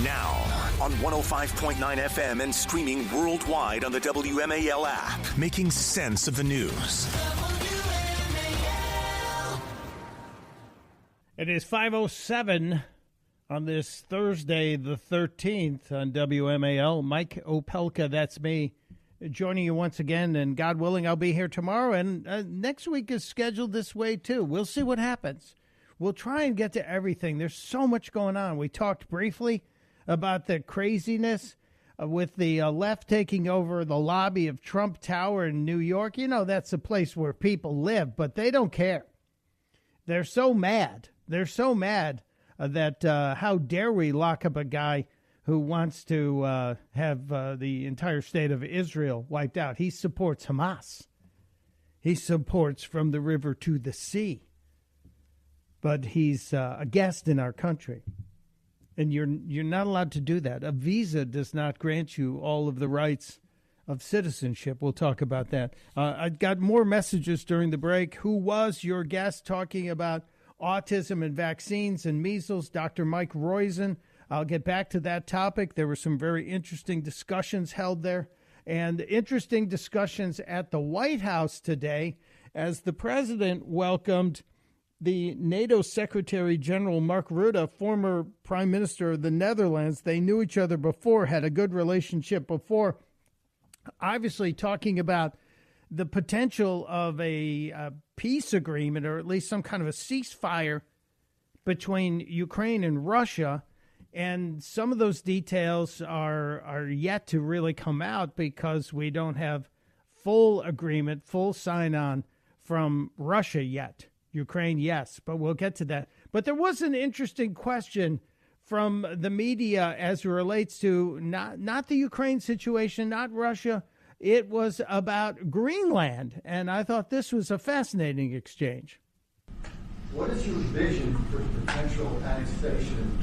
Now, on 105.9 FM and streaming worldwide on the WMAL app. Making sense of the news. It is 5:07 on this Thursday, the 13th, on WMAL. Mike Opelka, that's me, joining you once again. And God willing, I'll be here tomorrow. And next week is scheduled this way, too. We'll see what happens. We'll try and get to everything. There's so much going on. We talked briefly about the craziness with the left taking over the lobby of Trump Tower in New York. You know, that's a place where people live, but they don't care. They're so mad. They're so mad that how dare we lock up a guy who wants to have the entire state of Israel wiped out. He supports Hamas. He supports from the river to the sea. But he's a guest in our country. And you're not allowed to do that. A visa does not grant you all of the rights of citizenship. We'll talk about that. I got more messages during the break. Who was your guest talking about autism and vaccines and measles? Dr. Mike Roizen. I'll get back to that topic. There were some very interesting discussions held there, and interesting discussions at the White House today as the president welcomed the NATO Secretary General Mark Rutte, former Prime Minister of the Netherlands. They knew each other before, had a good relationship before. Obviously talking about the potential of a peace agreement, or at least some kind of a ceasefire between Ukraine and Russia. And some of those details are yet to really come out because we don't have full agreement, full sign-on from Russia yet. Ukraine, yes, but we'll get to that. But there was an interesting question from the media as it relates to not the Ukraine situation, not Russia. It was about Greenland, and I thought this was a fascinating exchange. What is your vision for the potential annexation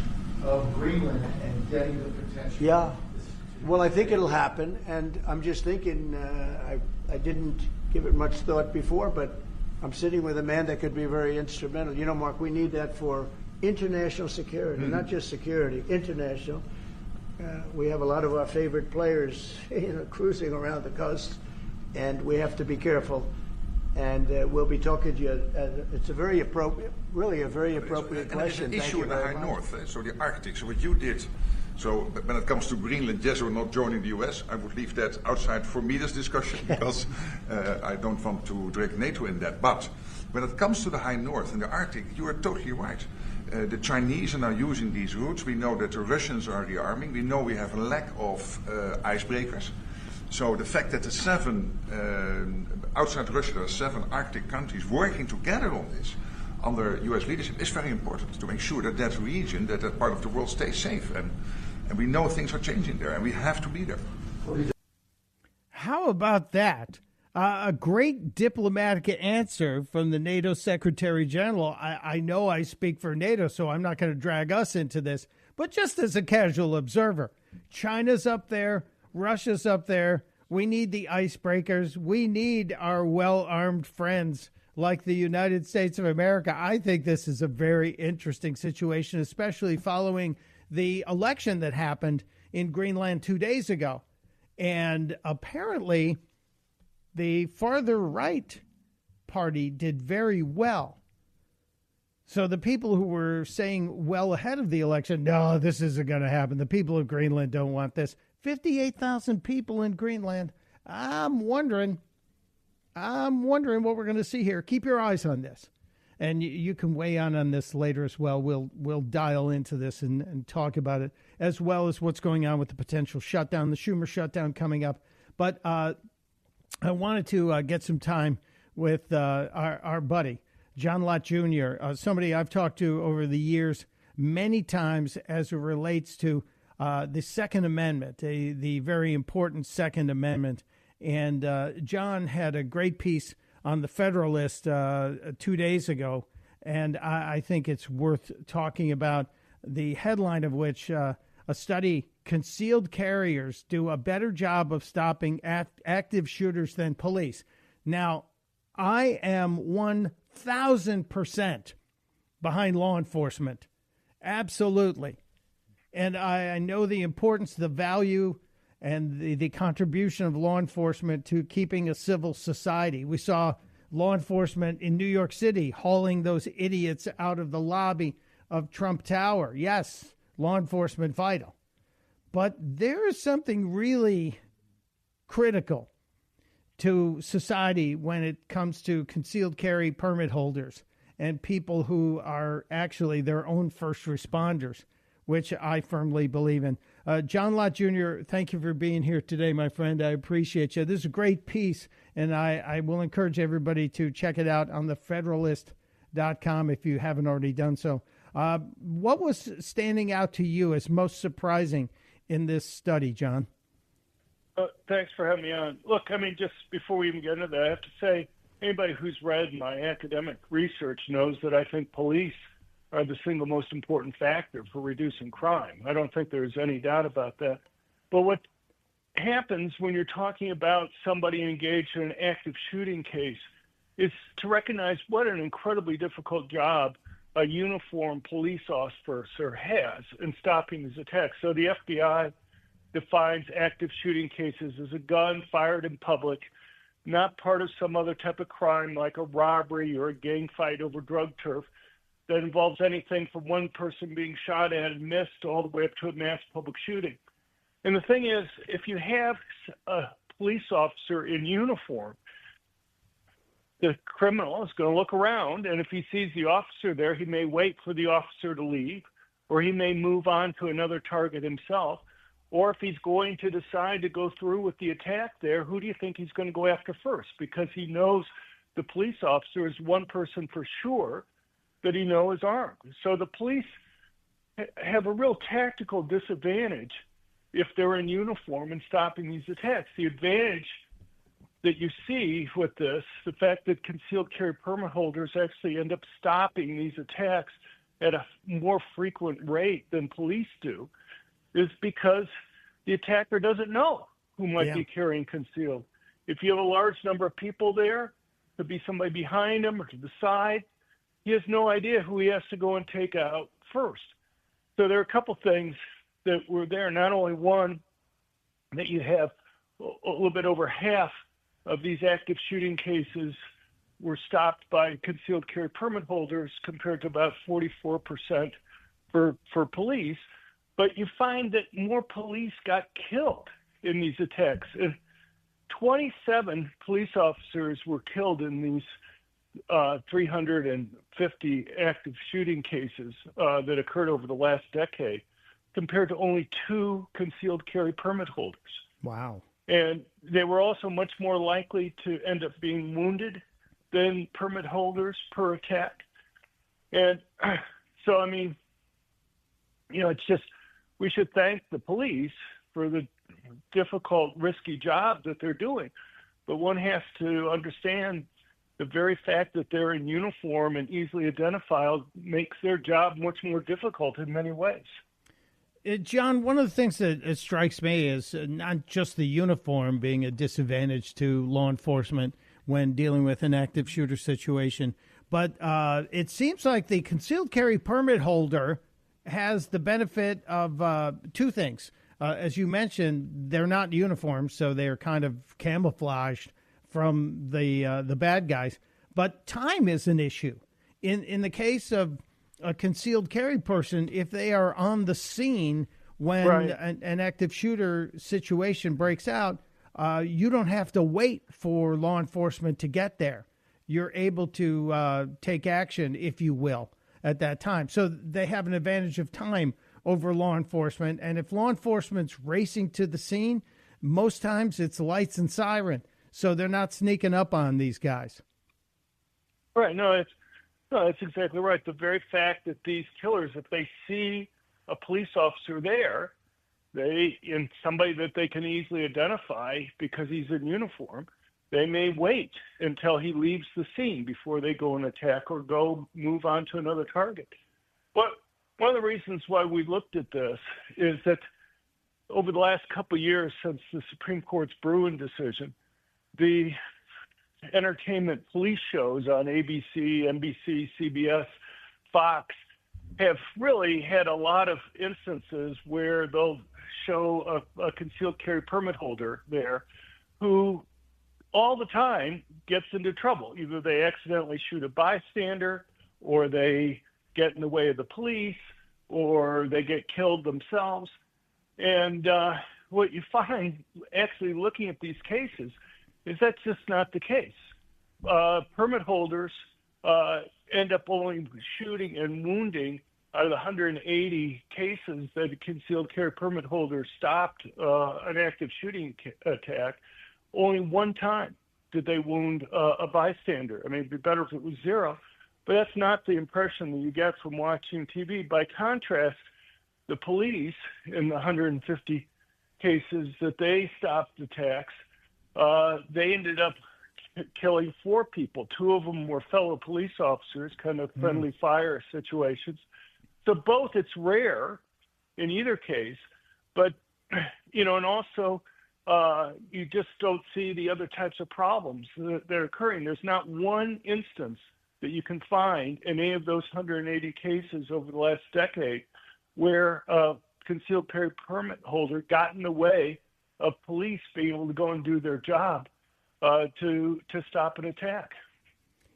of Greenland and getting the potential? Yeah, well, I think it'll happen, and I'm just thinking, I didn't give it much thought before, but I'm sitting with a man that could be very instrumental. You know, Mark, we need that for international security, not just security, international. We have a lot of our favorite players, cruising around the coast, and we have to be careful. And we'll be talking to you. It's a very appropriate, really a very appropriate question. There's an issue in the high north, so the Arctic. So what you did, so when it comes to Greenland, yes or not joining the US, I would leave that outside for me, this discussion, because I don't want to drag NATO in that. But when it comes to the high north and the Arctic, you are totally right. The Chinese are now using these routes. We know that the Russians are rearming. We know we have a lack of icebreakers. So the fact that the outside Russia, there are 7 Arctic countries working together on this under U.S. leadership is very important to make sure that that region, that part of the world stays safe. And we know things are changing there, and we have to be there. How about that? A great diplomatic answer from the NATO Secretary General. I know I speak for NATO, so I'm not going to drag us into this, but just as a casual observer, China's up there, Russia's up there. We need the icebreakers. We need our well-armed friends like the United States of America. I think this is a very interesting situation, especially following the election that happened in Greenland 2 days ago. And apparently the farther right party did very well. So the people who were saying well ahead of the election, no, this isn't going to happen. The people of Greenland don't want this. 58,000 people in Greenland. I'm wondering what we're going to see here. Keep your eyes on this. And you can weigh on this later as well. We'll dial into this and talk about it, as well as what's going on with the potential shutdown, the Schumer shutdown coming up. But I wanted to get some time with our buddy, John Lott Jr., somebody I've talked to over the years many times as it relates to the Second Amendment, the very important Second Amendment. And John had a great piece on the Federalist 2 days ago, and I think it's worth talking about, the headline of which a study, Concealed Carriers Do a Better Job of Stopping Active Shooters Than Police. Now, I am 1,000% behind law enforcement. Absolutely. And I know the importance, the value, and the contribution of law enforcement to keeping a civil society. We saw law enforcement in New York City hauling those idiots out of the lobby of Trump Tower. Yes, law enforcement vital. But there is something really critical to society when it comes to concealed carry permit holders and people who are actually their own first responders, which I firmly believe in. John Lott Jr., thank you for being here today, my friend. I appreciate you. This is a great piece, and I will encourage everybody to check it out on thefederalist.com if you haven't already done so. What was standing out to you as most surprising in this study, John? Thanks for having me on. Look, I mean, just before we even get into that, I have to say, anybody who's read my academic research knows that I think police are the single most important factor for reducing crime. I don't think there's any doubt about that. But what happens when you're talking about somebody engaged in an active shooting case is to recognize what an incredibly difficult job a uniformed police officer has in stopping these attacks. So the FBI defines active shooting cases as a gun fired in public, not part of some other type of crime like a robbery or a gang fight over drug turf that involves anything from one person being shot at and missed all the way up to a mass public shooting. And the thing is, if you have a police officer in uniform, the criminal is going to look around, and if he sees the officer there, he may wait for the officer to leave, or he may move on to another target himself. Or if he's going to decide to go through with the attack there, who do you think he's going to go after first? Because he knows the police officer is one person for sure that he knows is armed. So the police have a real tactical disadvantage if they're in uniform in stopping these attacks. The advantage that you see with this, the fact that concealed carry permit holders actually end up stopping these attacks at a more frequent rate than police do, is because the attacker doesn't know who might be carrying concealed. If you have a large number of people there, could be somebody behind him or to the side, he has no idea who he has to go and take out first. So there are a couple things that were there. Not only one, that you have a little bit over half of these active shooting cases were stopped by concealed carry permit holders compared to about 44% for police. But you find that more police got killed in these attacks. 27 police officers were killed in these 350 active shooting cases that occurred over the last decade, compared to only 2 concealed carry permit holders. Wow. And they were also much more likely to end up being wounded than permit holders per attack. And so, I mean, you know, it's just, we should thank the police for the difficult, risky job that they're doing. But one has to understand the very fact that they're in uniform and easily identifiable makes their job much more difficult in many ways. John, one of the things that strikes me is not just the uniform being a disadvantage to law enforcement when dealing with an active shooter situation, but it seems like the concealed carry permit holder has the benefit of 2 things. As you mentioned, they're not uniformed, so they're kind of camouflaged from the bad guys. But time is an issue. In the case of a concealed carry person, if they are on the scene when an active shooter situation breaks out, you don't have to wait for law enforcement to get there. You're able to take action, if you will, at that time. So they have an advantage of time over law enforcement. And if law enforcement's racing to the scene, most times it's lights and siren. So they're not sneaking up on these guys. Right. No, that's exactly right. The very fact that these killers, if they see a police officer there, in somebody that they can easily identify because he's in uniform, they may wait until he leaves the scene before they go and attack or go move on to another target. But one of the reasons why we looked at this is that over the last couple of years since the Supreme Court's Bruin decision, the entertainment police shows on ABC, NBC, CBS, Fox have really had a lot of instances where they'll show a concealed carry permit holder there who all the time gets into trouble. Either they accidentally shoot a bystander, or they get in the way of the police, or they get killed themselves. And what you find actually looking at these cases is that's just not the case. Permit holders end up only shooting and wounding out of the 180 cases that a concealed carry permit holder stopped an active shooting attack. Only one time did they wound a bystander. I mean, it'd be better if it was zero, but that's not the impression that you get from watching TV. By contrast, the police, in the 150 cases that they stopped attacks, they ended up killing 4 people. 2 of them were fellow police officers, kind of friendly fire situations. So both, it's rare in either case, but, and also you just don't see the other types of problems that are occurring. There's not one instance that you can find in any of those 180 cases over the last decade where a concealed carry permit holder got in the way of police being able to go and do their job to stop an attack.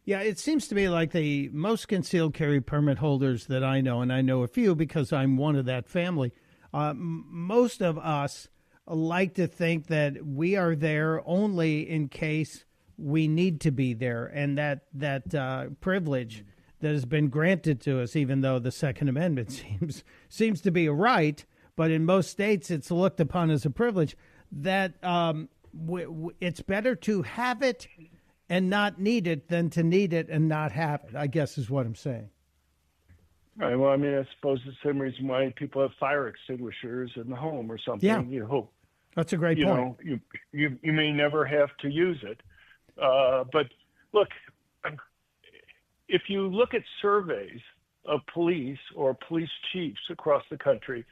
Yeah, it seems to me like the most concealed carry permit holders that I know, and I know a few because I'm one of that family, most of us like to think that we are there only in case we need to be there, and that privilege that has been granted to us, even though the Second Amendment seems to be a right, but in most states it's looked upon as a privilege, that it's better to have it and not need it than to need it and not have it, I guess is what I'm saying. Right. Well, I mean, I suppose the same reason why people have fire extinguishers in the home or something. Yeah. You hope. That's a great point. You may never have to use it. But look, if you look at surveys of police or police chiefs across the country,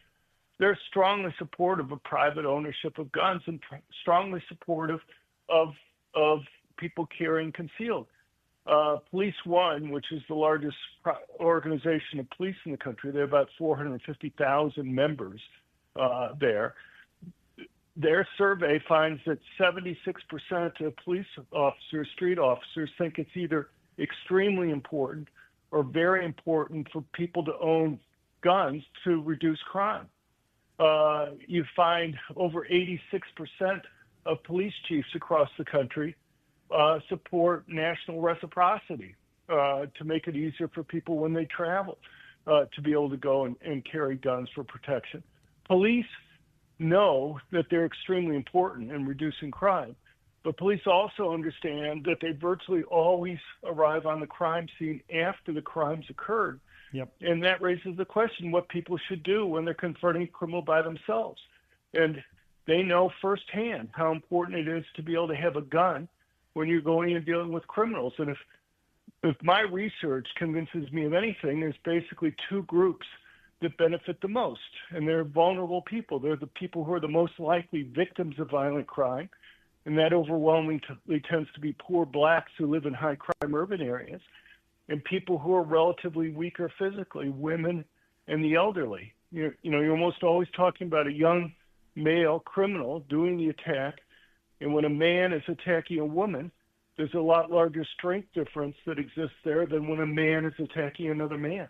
they're strongly supportive of private ownership of guns and strongly supportive of people carrying concealed. Police One, which is the largest organization of police in the country, there are about 450,000 members there. Their survey finds that 76% of police officers, street officers, think it's either extremely important or very important for people to own guns to reduce crime. You find over 86% of police chiefs across the country support national reciprocity to make it easier for people when they travel to be able to go and carry guns for protection. Police know that they're extremely important in reducing crime, but police also understand that they virtually always arrive on the crime scene after the crime's occurred. Yep. And that raises the question what people should do when they're confronting a criminal by themselves. And they know firsthand how important it is to be able to have a gun when you're going and dealing with criminals. And if my research convinces me of anything, there's basically 2 groups that benefit the most, and they're vulnerable people. They're the people who are the most likely victims of violent crime, and that overwhelmingly tends to be poor blacks who live in high-crime urban areas, and people who are relatively weaker physically, women and the elderly. You're almost always talking about a young male criminal doing the attack, and when a man is attacking a woman, there's a lot larger strength difference that exists there than when a man is attacking another man.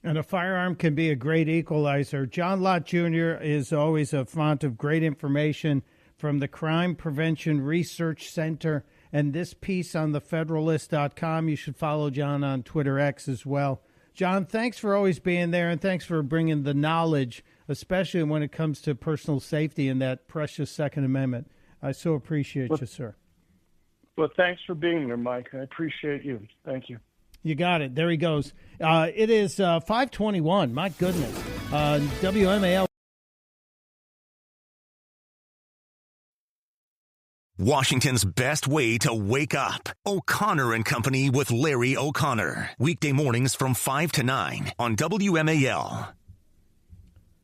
And a firearm can be a great equalizer. John Lott Jr. is always a font of great information from the Crime Prevention Research Center. And this piece on thefederalist.com, you should follow John on Twitter X as well. John, thanks for always being there, and thanks for bringing the knowledge, especially when it comes to personal safety and that precious Second Amendment. I so appreciate you, sir. Well, thanks for being there, Mike. I appreciate you. Thank you. You got it. There he goes. It is 5:21. My goodness. WMAL. Washington's best way to wake up. O'Connor and Company with Larry O'Connor. Weekday mornings from 5 to 9 on WMAL.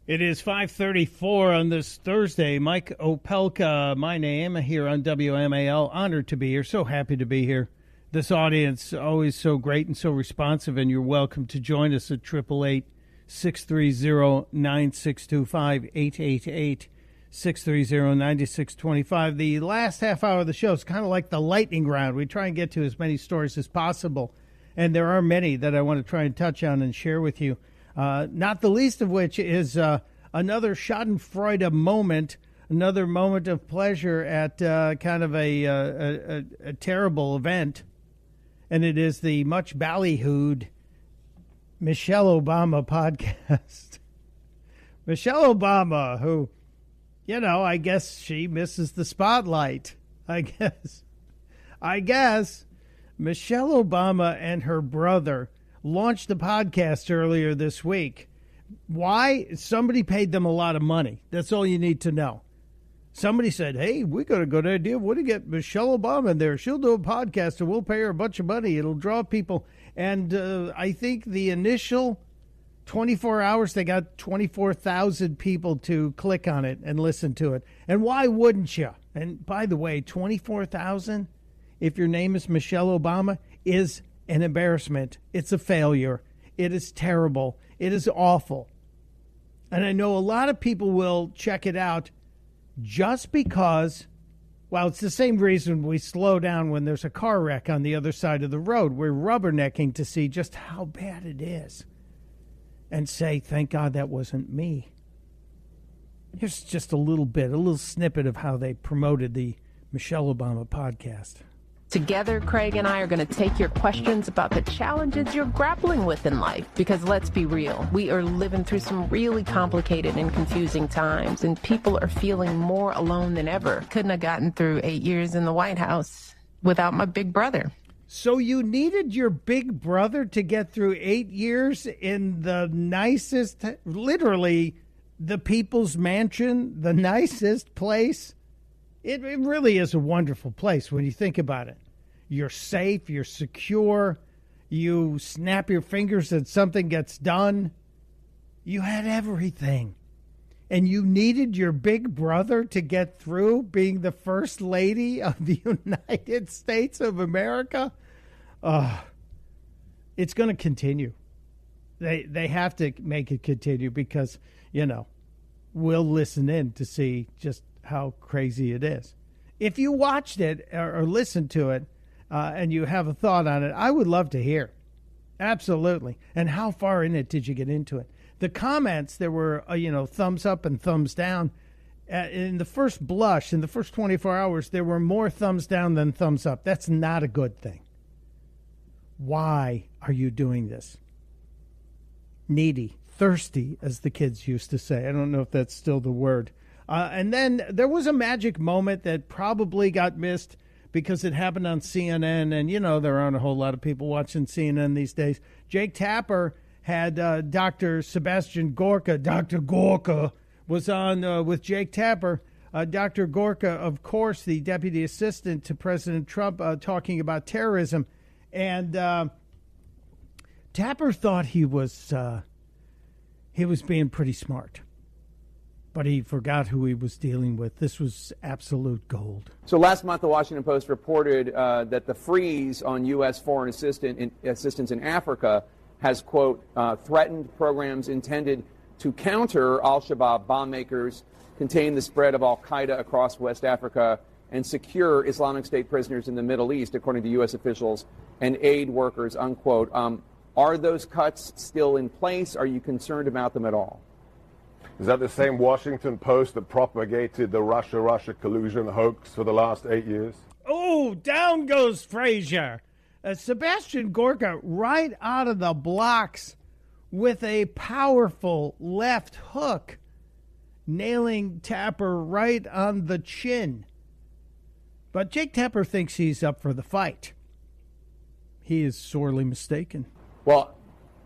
It is 5:34 on this Thursday. Mike Opelka, my name, here on WMAL. Honored to be here. So happy to be here. This audience always so great and so responsive, and you're welcome to join us at 630-9625, 888-630-9625. The last half hour of the show is kind of like the lightning round. We try and get to as many stories as possible, and there are many that I want to try and touch on and share with you, not the least of which is another schadenfreude moment, another moment of pleasure at kind of a terrible event, and it is the much ballyhooed Michelle Obama podcast. Michelle Obama, who, you know, I guess she misses the spotlight. I guess Michelle Obama and her brother launched a podcast earlier this week. Why? Somebody paid them a lot of money. That's all you need to know. Somebody said, hey, we got a good idea. What to get Michelle Obama in there? She'll do a podcast and we'll pay her a bunch of money. It'll draw people. And I think the initial 24 hours, they got 24,000 people to click on it and listen to it. And why wouldn't you? And by the way, 24,000, if your name is Michelle Obama, is an embarrassment. It's a failure. It is terrible. It is awful. And I know a lot of people will check it out just because, well, it's the same reason we slow down when there's a car wreck on the other side of the road. We're rubbernecking to see just how bad it is and say, thank God that wasn't me. Here's just a little snippet of how they promoted the Michelle Obama podcast. Together, Craig and I are going to take your questions about the challenges you're grappling with in life. Because let's be real, we are living through some really complicated and confusing times, and people are feeling more alone than ever. Couldn't have gotten through 8 years in the White House without my big brother. So you needed your big brother to get through 8 years in the nicest, literally the people's mansion, the nicest place. It really is a wonderful place when you think about it. You're safe, you're secure, you snap your fingers and something gets done. You had everything. And you needed your big brother to get through being the first lady of the United States of America. It's going to continue. They have to make it continue because, you know, we'll listen in to see just how crazy it is. If you watched it or listened to it and you have a thought on it, I would love to hear. Absolutely. And how far in it did you get into it? The comments, there were, thumbs up and thumbs down. In the first blush, in the first 24 hours, there were more thumbs down than thumbs up. That's not a good thing. Why are you doing this? Needy, thirsty, as the kids used to say. I don't know if that's still the word. And then there was a magic moment that probably got missed because it happened on CNN. And, you know, there aren't a whole lot of people watching CNN these days. Jake Tapper had Dr. Sebastian Gorka. Dr. Gorka was on with Jake Tapper. Dr. Gorka, of course, the deputy assistant to President Trump, talking about terrorism. And Tapper thought he was being pretty smart. But he forgot who he was dealing with. This was absolute gold. So last month, the Washington Post reported that the freeze on U.S. foreign assistance in Africa has, quote, threatened programs intended to counter al-Shabaab bomb makers, contain the spread of al-Qaeda across West Africa, and secure Islamic State prisoners in the Middle East, according to U.S. officials and aid workers, unquote. Are those cuts still in place? Are you concerned about them at all? Is that the same Washington Post that propagated the Russia collusion hoax for the last 8 years? Oh, down goes Frazier. Sebastian Gorka right out of the blocks with a powerful left hook, nailing Tapper right on the chin. But Jake Tapper thinks he's up for the fight. He is sorely mistaken. Well,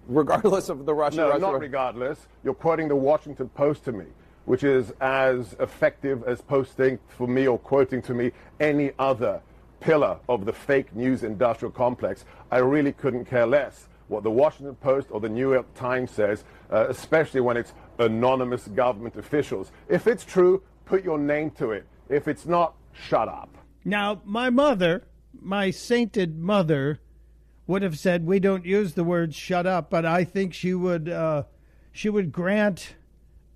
regardless of the No, not regardless. You're quoting the Washington Post to me, which is as effective as posting for me or quoting to me any other pillar of the fake news industrial complex. I really couldn't care less what the Washington Post or the New York Times says, especially when it's anonymous government officials. If it's true, put your name to it. If it's not, shut up. Now, my mother, my sainted mother, would have said we don't use the word shut up, but I think she would she would grant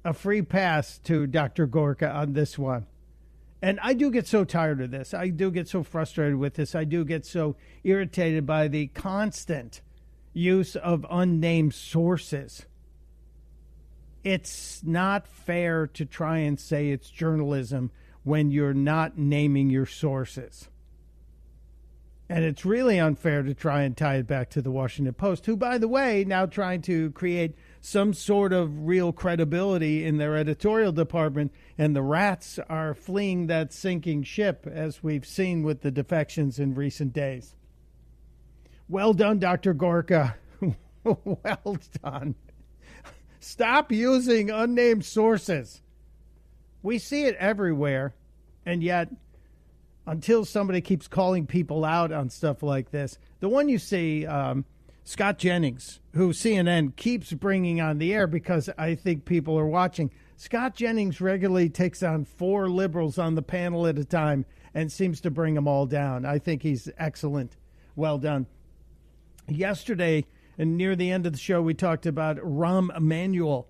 a free pass to Dr. Gorka on this one. And I do get so tired of this. I do get so frustrated with this. I do get so irritated by the constant use of unnamed sources. It's not fair to try and say it's journalism when you're not naming your sources. And it's really unfair to try and tie it back to the Washington Post, who, by the way, now trying to create some sort of real credibility in their editorial department, and the rats are fleeing that sinking ship, as we've seen with the defections in recent days. Well done, Dr. Gorka. Well done. Stop using unnamed sources. We see it everywhere, and yet, until somebody keeps calling people out on stuff like this, the one you see, Scott Jennings, who CNN keeps bringing on the air because I think people are watching. Scott Jennings regularly takes on 4 liberals on the panel at a time and seems to bring them all down. I think he's excellent. Well done. Yesterday, and near the end of the show, we talked about Rahm Emanuel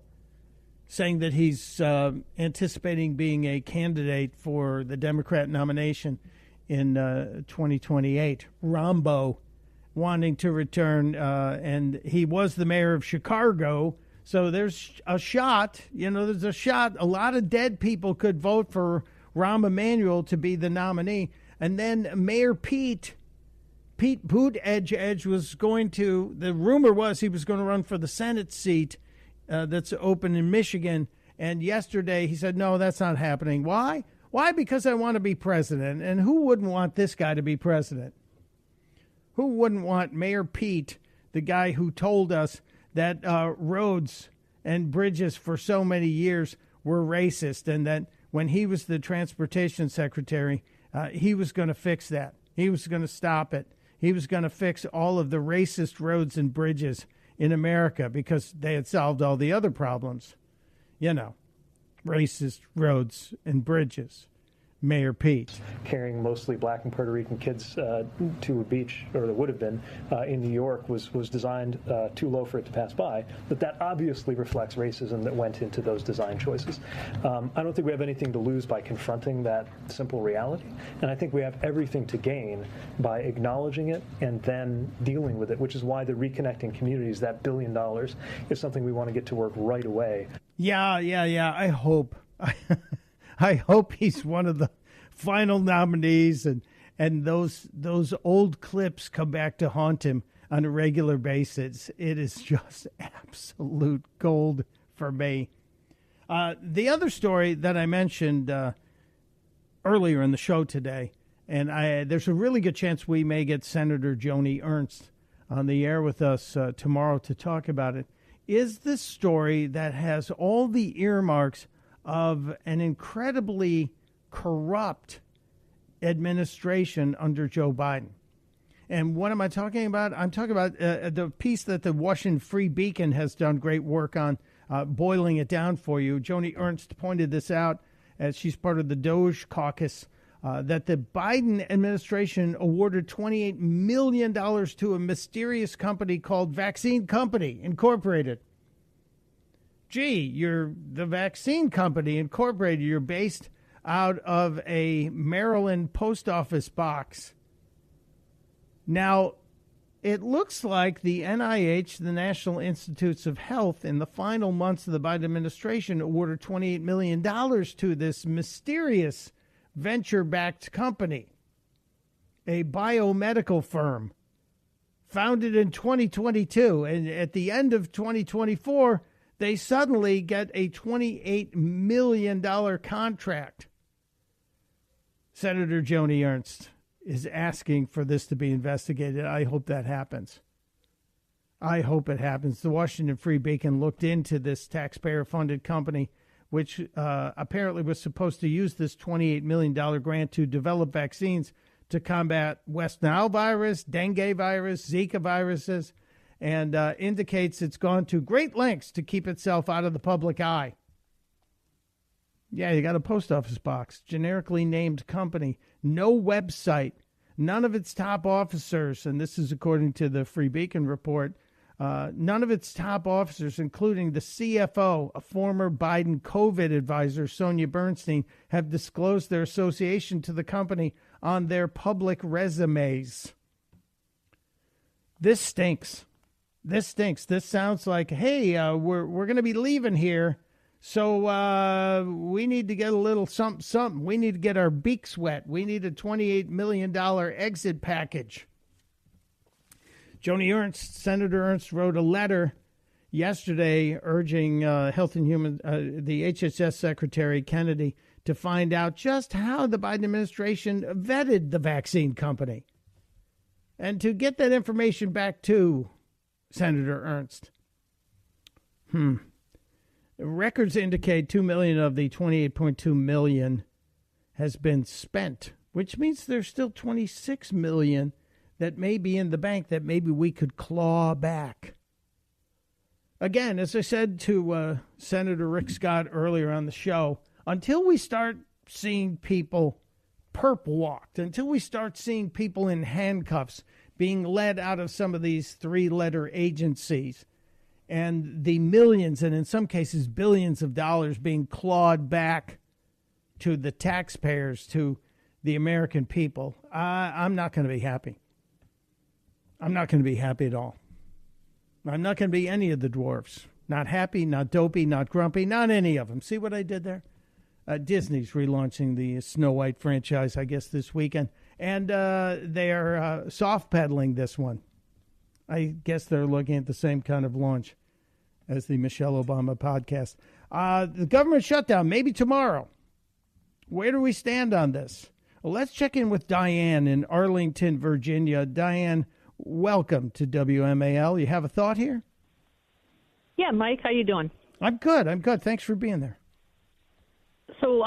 saying that he's anticipating being a candidate for the Democrat nomination in 2028. Rambo wanting to return, and he was the mayor of Chicago, so there's a shot. There's a shot. A lot of dead people could vote for Rahm Emanuel to be the nominee. And then Mayor Pete Buttigieg was going to, the rumor was he was going to run for the Senate seat that's open in Michigan. And yesterday he said, no, that's not happening. Why? Why? Because I want to be president. And who wouldn't want this guy to be president? Who wouldn't want Mayor Pete, the guy who told us that roads and bridges for so many years were racist, and that when he was the transportation secretary, he was going to fix that. He was going to stop it. He was going to fix all of the racist roads and bridges in America because they had solved all the other problems. Racist roads and bridges. Mayor Pete. Carrying mostly black and Puerto Rican kids to a beach, or that would have been, in New York was designed too low for it to pass by. But that obviously reflects racism that went into those design choices. I don't think we have anything to lose by confronting that simple reality. And I think we have everything to gain by acknowledging it and then dealing with it, which is why the Reconnecting Communities, that $1 billion, is something we want to get to work right away. Yeah. I hope. I hope he's one of the final nominees, and those old clips come back to haunt him on a regular basis. It is just absolute gold for me. The other story that I mentioned earlier in the show today, and there's a really good chance we may get Senator Joni Ernst on the air with us tomorrow to talk about it, is this story that has all the earmarks of an incredibly corrupt administration under Joe Biden. And what am I talking about? I'm talking about the piece that the Washington Free Beacon has done great work on, boiling it down for you. Joni Ernst pointed this out as she's part of the Doge caucus, that the Biden administration awarded $28 million to a mysterious company called Vaccine Company Incorporated. Gee, you're the Vaccine Company Incorporated. You're based out of a Maryland post office box. Now, it looks like the NIH, the National Institutes of Health, in the final months of the Biden administration awarded $28 million to this mysterious venture-backed company, a biomedical firm founded in 2022. And at the end of 2024, they suddenly get a $28 million contract. Senator Joni Ernst is asking for this to be investigated. I hope that happens. I hope it happens. The Washington Free Beacon looked into this taxpayer-funded company, which apparently was supposed to use this $28 million grant to develop vaccines to combat West Nile virus, dengue virus, Zika viruses, and indicates it's gone to great lengths to keep itself out of the public eye. Yeah, you got a post office box, generically named company, no website, none of its top officers, and this is according to the Free Beacon report, None of its top officers, including the CFO, a former Biden COVID advisor, Sonia Bernstein, have disclosed their association to the company on their public resumes. This stinks. This stinks. This sounds like, hey, we're going to be leaving here, so we need to get a little something. We need to get our beaks wet. We need a $28 million exit package. Joni Ernst, Senator Ernst, wrote a letter yesterday urging Health and Human, the HHS Secretary Kennedy, to find out just how the Biden administration vetted the vaccine company and to get that information back to Senator Ernst. Records indicate $2 million of the $28.2 million has been spent, which means there's still $26 million that may be in the bank that maybe we could claw back. Again, as I said to Senator Rick Scott earlier on the show, until we start seeing people perp walked, until we start seeing people in handcuffs being led out of some of these three-letter agencies, and the millions and in some cases billions of dollars being clawed back to the taxpayers, to the American people, I'm not going to be happy. I'm not going to be happy at all. I'm not going to be any of the dwarfs. Not happy, not dopey, not grumpy, not any of them. See what I did there? Disney's relaunching the Snow White franchise, I guess, this weekend. And they are soft pedaling this one. I guess they're looking at the same kind of launch as the Michelle Obama podcast. The government shutdown, maybe tomorrow. Where do we stand on this? Well, let's check in with Diane in Arlington, Virginia. Diane, welcome to WMAL. You have a thought here? Yeah, Mike, how you doing? I'm good. Thanks for being there. So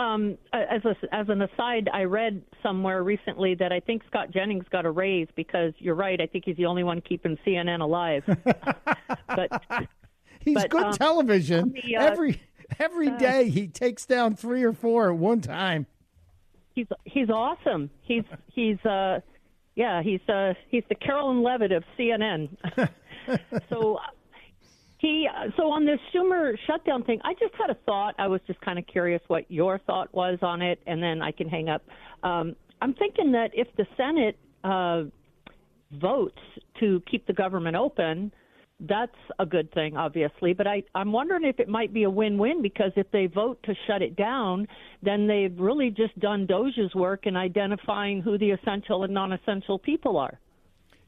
as an aside, I read somewhere recently that I think Scott Jennings got a raise because you're right. I think he's the only one keeping CNN alive. He's good television. Every day he takes down 3 or 4 at one time. He's awesome. He's the Carolyn Levitt of CNN. So on this Schumer shutdown thing, I just had a thought. I was just kind of curious what your thought was on it, and then I can hang up. I'm thinking that if the Senate votes to keep the government open, that's a good thing, obviously. But I'm wondering if it might be a win-win, because if they vote to shut it down, then they've really just done Doge's work in identifying who the essential and non-essential people are.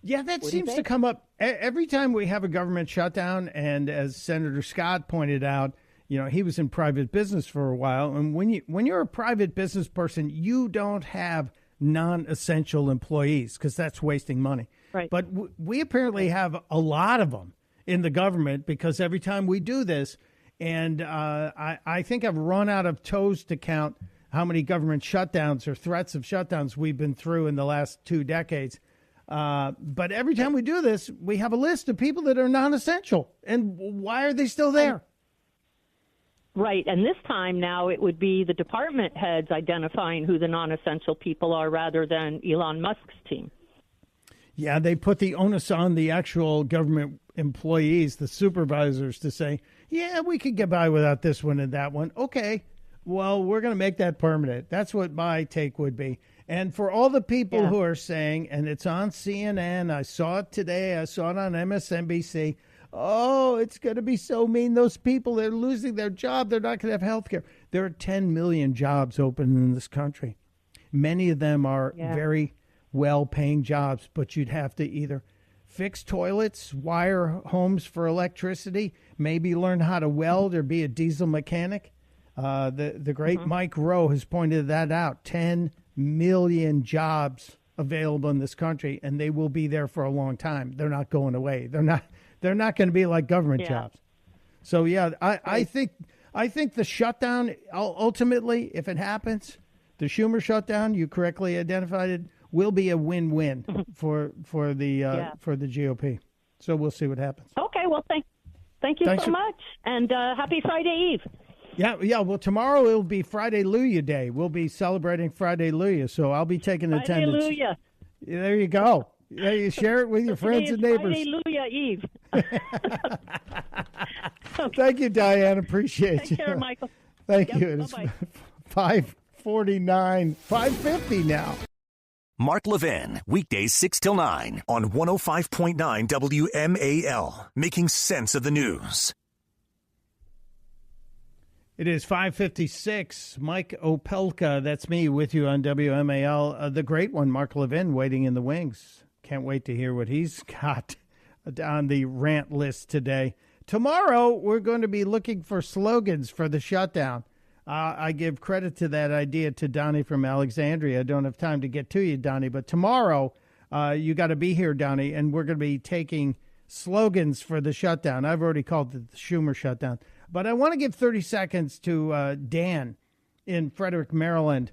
Yeah, that seems to come up every time we have a government shutdown. And as Senator Scott pointed out, he was in private business for a while. And when you're a private business person, you don't have non-essential employees because that's wasting money. Right. But we apparently have a lot of them in the government, because every time we do this, and I think I've run out of toes to count how many government shutdowns or threats of shutdowns we've been through in the last 2 decades. But every time we do this, we have a list of people that are non-essential. And why are they still there? Right. And this time now it would be the department heads identifying who the non-essential people are rather than Elon Musk's team. Yeah, they put the onus on the actual government employees, the supervisors, to say, yeah, we could get by without this one and that one. Okay, well, we're going to make that permanent. That's what my take would be. And for all the people who are saying, and it's on CNN, I saw it today, I saw it on MSNBC, oh, it's going to be so mean. Those people, they're losing their job. They're not going to have health care. There are 10 million jobs open in this country. Many of them are very well-paying jobs, but you'd have to either fix toilets, wire homes for electricity, maybe learn how to weld or be a diesel mechanic. The great Mike Rowe has pointed that out. 10 million jobs available in this country, and they will be there for a long time. They're not going away. They're not going to be like government jobs. So I think the shutdown ultimately, if it happens, the Schumer shutdown, you correctly identified it, will be a win-win for the GOP. So we'll see what happens. Okay, well thank you so much, and happy Friday Eve. Yeah. Well, tomorrow it'll be Friday Luya Day. We'll be celebrating Friday Luya, so I'll be taking attendance. Friday Luya. There you go. Yeah, you share it with your friends and neighbors. Hallelujah Eve. Thank you, Diane. Appreciate you. Take care, Michael. Thank Yep, you. It's bye-bye. 5:49, 5:50 now. Mark Levin, weekdays 6 till 9 on 105.9 WMAL, making sense of the news. It is 5:56. Mike Opelka, that's me with you on WMAL. The great one, Mark Levin, waiting in the wings. Can't wait to hear what he's got on the rant list today. Tomorrow, we're going to be looking for slogans for the shutdown. I give credit to that idea to Donnie from Alexandria. I don't have time to get to you, Donnie, but tomorrow you got to be here, Donnie, and we're going to be taking slogans for the shutdown. I've already called it the Schumer shutdown. But I want to give 30 seconds to Dan in Frederick, Maryland.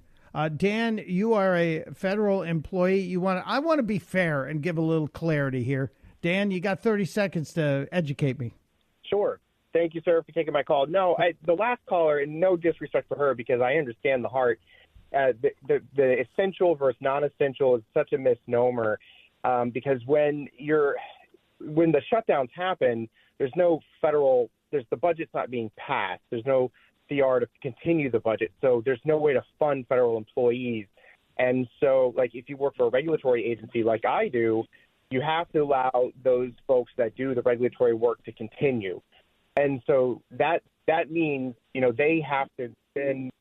Dan, you are a federal employee. I want to be fair and give a little clarity here. Dan, you got 30 seconds to educate me. Sure. Thank you, sir, for taking my call. No, the last caller, and no disrespect for her, because I understand the heart. The essential versus non-essential is such a misnomer, because when the shutdowns happen, there's the budget's not being passed. There's no CR to continue the budget, so there's no way to fund federal employees. And so, like, if you work for a regulatory agency like I do, you have to allow those folks that do the regulatory work to continue. And so that means, they have to then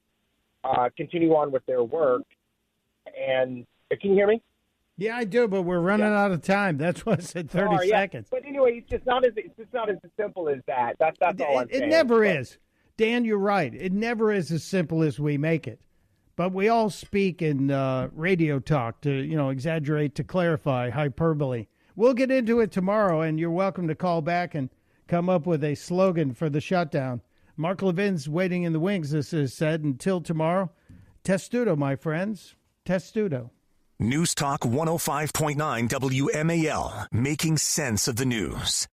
continue on with their work. And can you hear me? Yeah, I do, but we're running out of time. That's why I said 30 seconds. But anyway, it's not as simple as that. That's all I'm saying. It never is. Dan, you're right. It never is as simple as we make it. But we all speak in radio talk to, exaggerate, to clarify, hyperbole. We'll get into it tomorrow, and you're welcome to call back and come up with a slogan for the shutdown. Mark Levin's waiting in the wings, this is said. Until tomorrow, testudo, my friends. Testudo. News Talk 105.9 WMAL, making sense of the news.